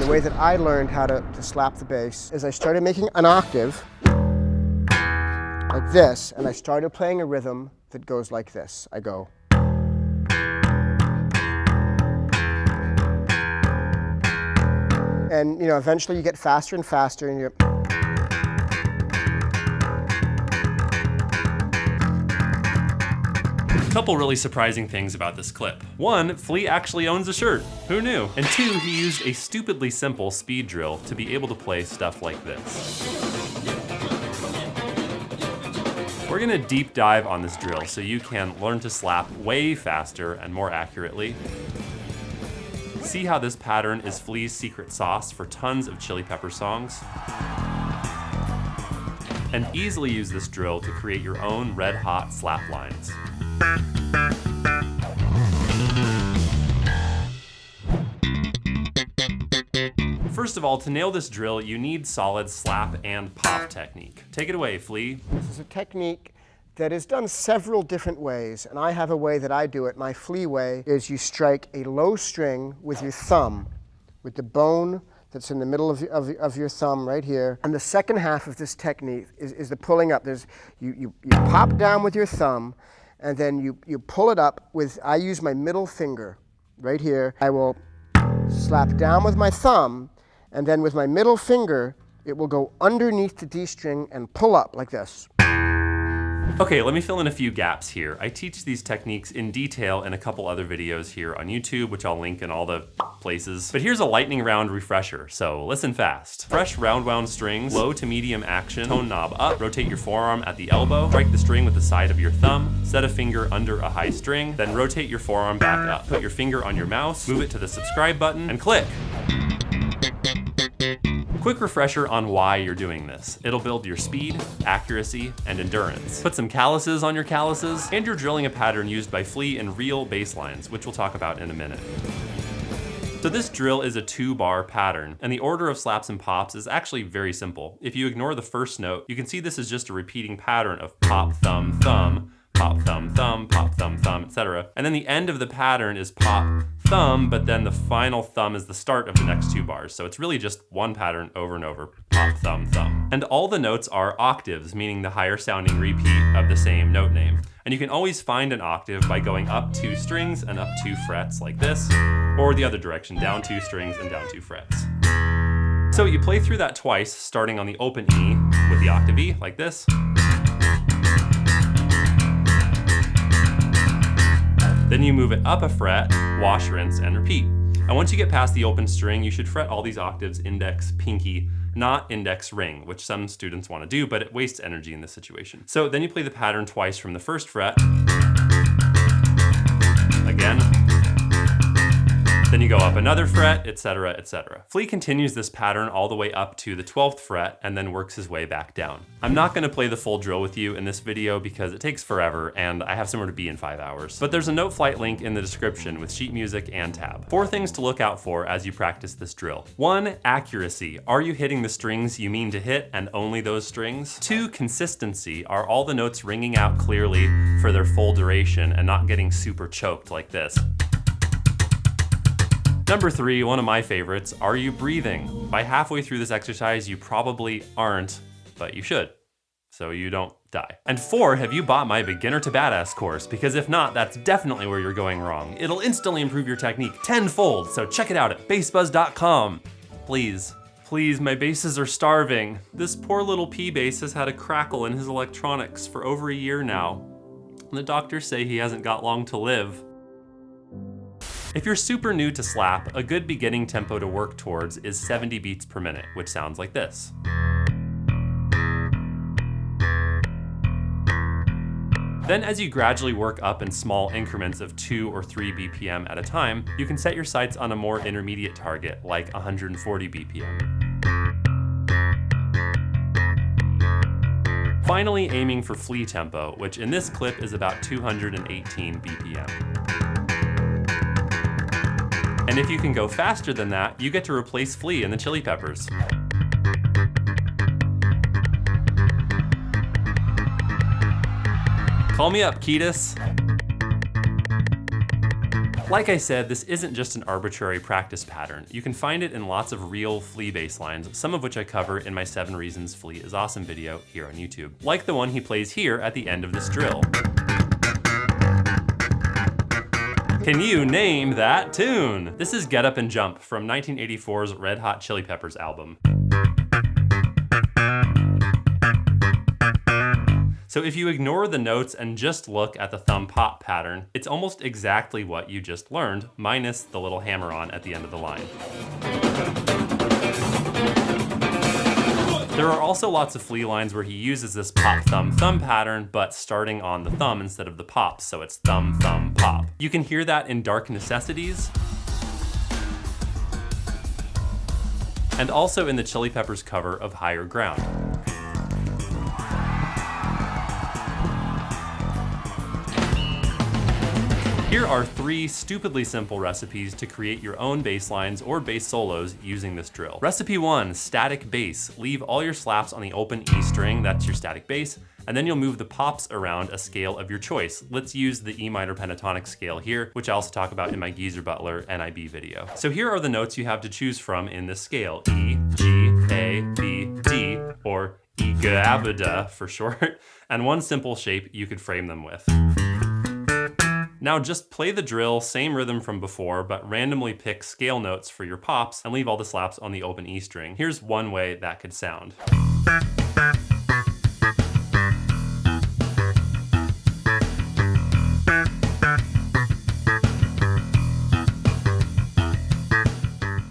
the way that I learned how to slap the bass is I started making an octave like this, and I started playing a rhythm that goes like this. I go. And eventually you get faster and faster, and you're. A couple really surprising things about this clip. One, Flea actually owns a shirt. Who knew? And two, he used a stupidly simple speed drill to be able to play stuff like this. We're gonna deep dive on this drill so you can learn to slap way faster and more accurately. See how this pattern is Flea's secret sauce for tons of Chili Pepper songs. And easily use this drill to create your own red-hot slap lines. First of all, to nail this drill, you need solid slap and pop technique. Take it away, Flea. This is a technique that is done several different ways, and I have a way that I do it. My Flea way is you strike a low string with your thumb, with the bone that's in the middle of your thumb right here. And the second half of this technique is the pulling up. You pop down with your thumb, and then you pull it up with, I use my middle finger right here. I will slap down with my thumb, and then with my middle finger, it will go underneath the D string and pull up like this. Okay, let me fill in a few gaps here. I teach these techniques in detail in a couple other videos here on YouTube, which I'll link in all the places. But here's a lightning round refresher, so listen fast. Fresh round wound strings, low to medium action, tone knob up, rotate your forearm at the elbow, strike the string with the side of your thumb, set a finger under a high string, then rotate your forearm back up. Put your finger on your mouse, move it to the subscribe button, and click. Quick refresher on why you're doing this. It'll build your speed, accuracy, and endurance. Put some calluses on your calluses, and you're drilling a pattern used by Flea in real bass lines, which we'll talk about in a minute. So this drill is a 2-bar pattern, and the order of slaps and pops is actually very simple. If you ignore the first note, you can see this is just a repeating pattern of pop, thumb, thumb, pop, thumb, thumb, pop, thumb, thumb, etc. And then the end of the pattern is pop, thumb, but then the final thumb is the start of the next 2 bars. So it's really just one pattern over and over, pop, thumb, thumb. And all the notes are octaves, meaning the higher sounding repeat of the same note name. And you can always find an octave by going up 2 strings and up 2 frets like this, or the other direction, down 2 strings and down 2 frets. So you play through that twice, starting on the open E with the octave E, like this. Then you move it up a fret, wash, rinse, and repeat. And once you get past the open string, you should fret all these octaves index, pinky, not index, ring, which some students want to do, but it wastes energy in this situation. So then you play the pattern twice from the first fret. Again. Then you go up another fret, etc., etc. Flea continues this pattern all the way up to the 12th fret and then works his way back down. I'm not going to play the full drill with you in this video because it takes forever and I have somewhere to be in 5 hours. But there's a note flight link in the description with sheet music and tab. 4 things to look out for as you practice this drill. 1, accuracy. Are you hitting the strings you mean to hit and only those strings? 2, consistency. Are all the notes ringing out clearly for their full duration and not getting super choked like this? Number 3, one of my favorites, are you breathing? By halfway through this exercise, you probably aren't, but you should, so you don't die. And 4, have you bought my Beginner to Badass course? Because if not, that's definitely where you're going wrong. It'll instantly improve your technique tenfold, so check it out at bassbuzz.com. Please, please, my basses are starving. This poor little P bass has had a crackle in his electronics for over a year now. And the doctors say he hasn't got long to live. If you're super new to slap, a good beginning tempo to work towards is 70 beats per minute, which sounds like this. Then as you gradually work up in small increments of 2 or 3 BPM at a time, you can set your sights on a more intermediate target, like 140 BPM. Finally, aiming for Flea tempo, which in this clip is about 218 BPM. And if you can go faster than that, you get to replace Flea in the Chili Peppers. Call me up, Ketis. Like I said, this isn't just an arbitrary practice pattern. You can find it in lots of real Flea bass lines, some of which I cover in my 7 Reasons Flea is Awesome video here on YouTube. Like the one he plays here at the end of this drill. Can you name that tune? This is Get Up and Jump from 1984's Red Hot Chili Peppers album. So if you ignore the notes and just look at the thumb pop pattern, it's almost exactly what you just learned, minus the little hammer-on at the end of the line. There are also lots of Flea lines where he uses this pop thumb thumb pattern, but starting on the thumb instead of the pops, so it's thumb thumb pop. You can hear that in Dark Necessities, and also in the Chili Peppers cover of Higher Ground. Here are 3 stupidly simple recipes to create your own bass lines or bass solos using this drill. Recipe 1, static bass. Leave all your slaps on the open E string, that's your static bass, and then you'll move the pops around a scale of your choice. Let's use the E minor pentatonic scale here, which I also talk about in my Geezer Butler NIB video. So here are the notes you have to choose from in this scale: E, G, A, B, D, or E-gabada for short, and one simple shape you could frame them with. Now just play the drill, same rhythm from before, but randomly pick scale notes for your pops and leave all the slaps on the open E string. Here's one way that could sound.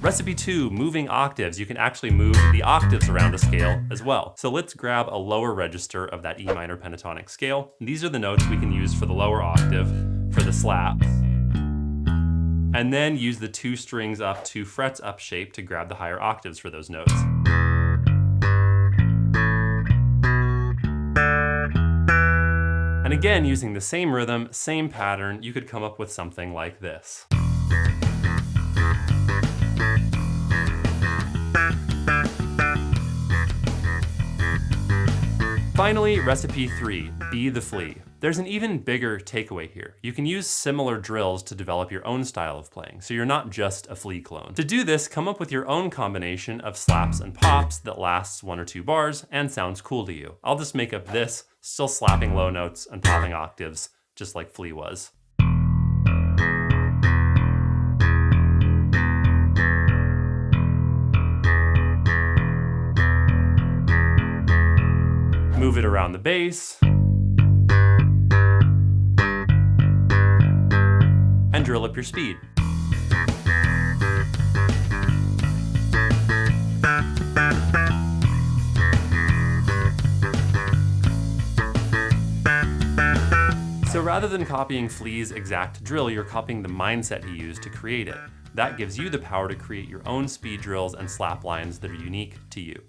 Recipe 2, moving octaves. You can actually move the octaves around the scale as well. So let's grab a lower register of that E minor pentatonic scale. These are the notes we can use for the lower octave, for the slaps, and then use the 2 strings up, 2 frets up shape to grab the higher octaves for those notes. And again, using the same rhythm, same pattern, you could come up with something like this. Finally, recipe 3, be the Flea. There's an even bigger takeaway here. You can use similar drills to develop your own style of playing, so you're not just a Flea clone. To do this, come up with your own combination of slaps and pops that lasts 1 or 2 bars and sounds cool to you. I'll just make up this, still slapping low notes and popping octaves, just like Flea was. Move it around the bass, and drill up your speed. So rather than copying Flea's exact drill, you're copying the mindset he used to create it. That gives you the power to create your own speed drills and slap lines that are unique to you.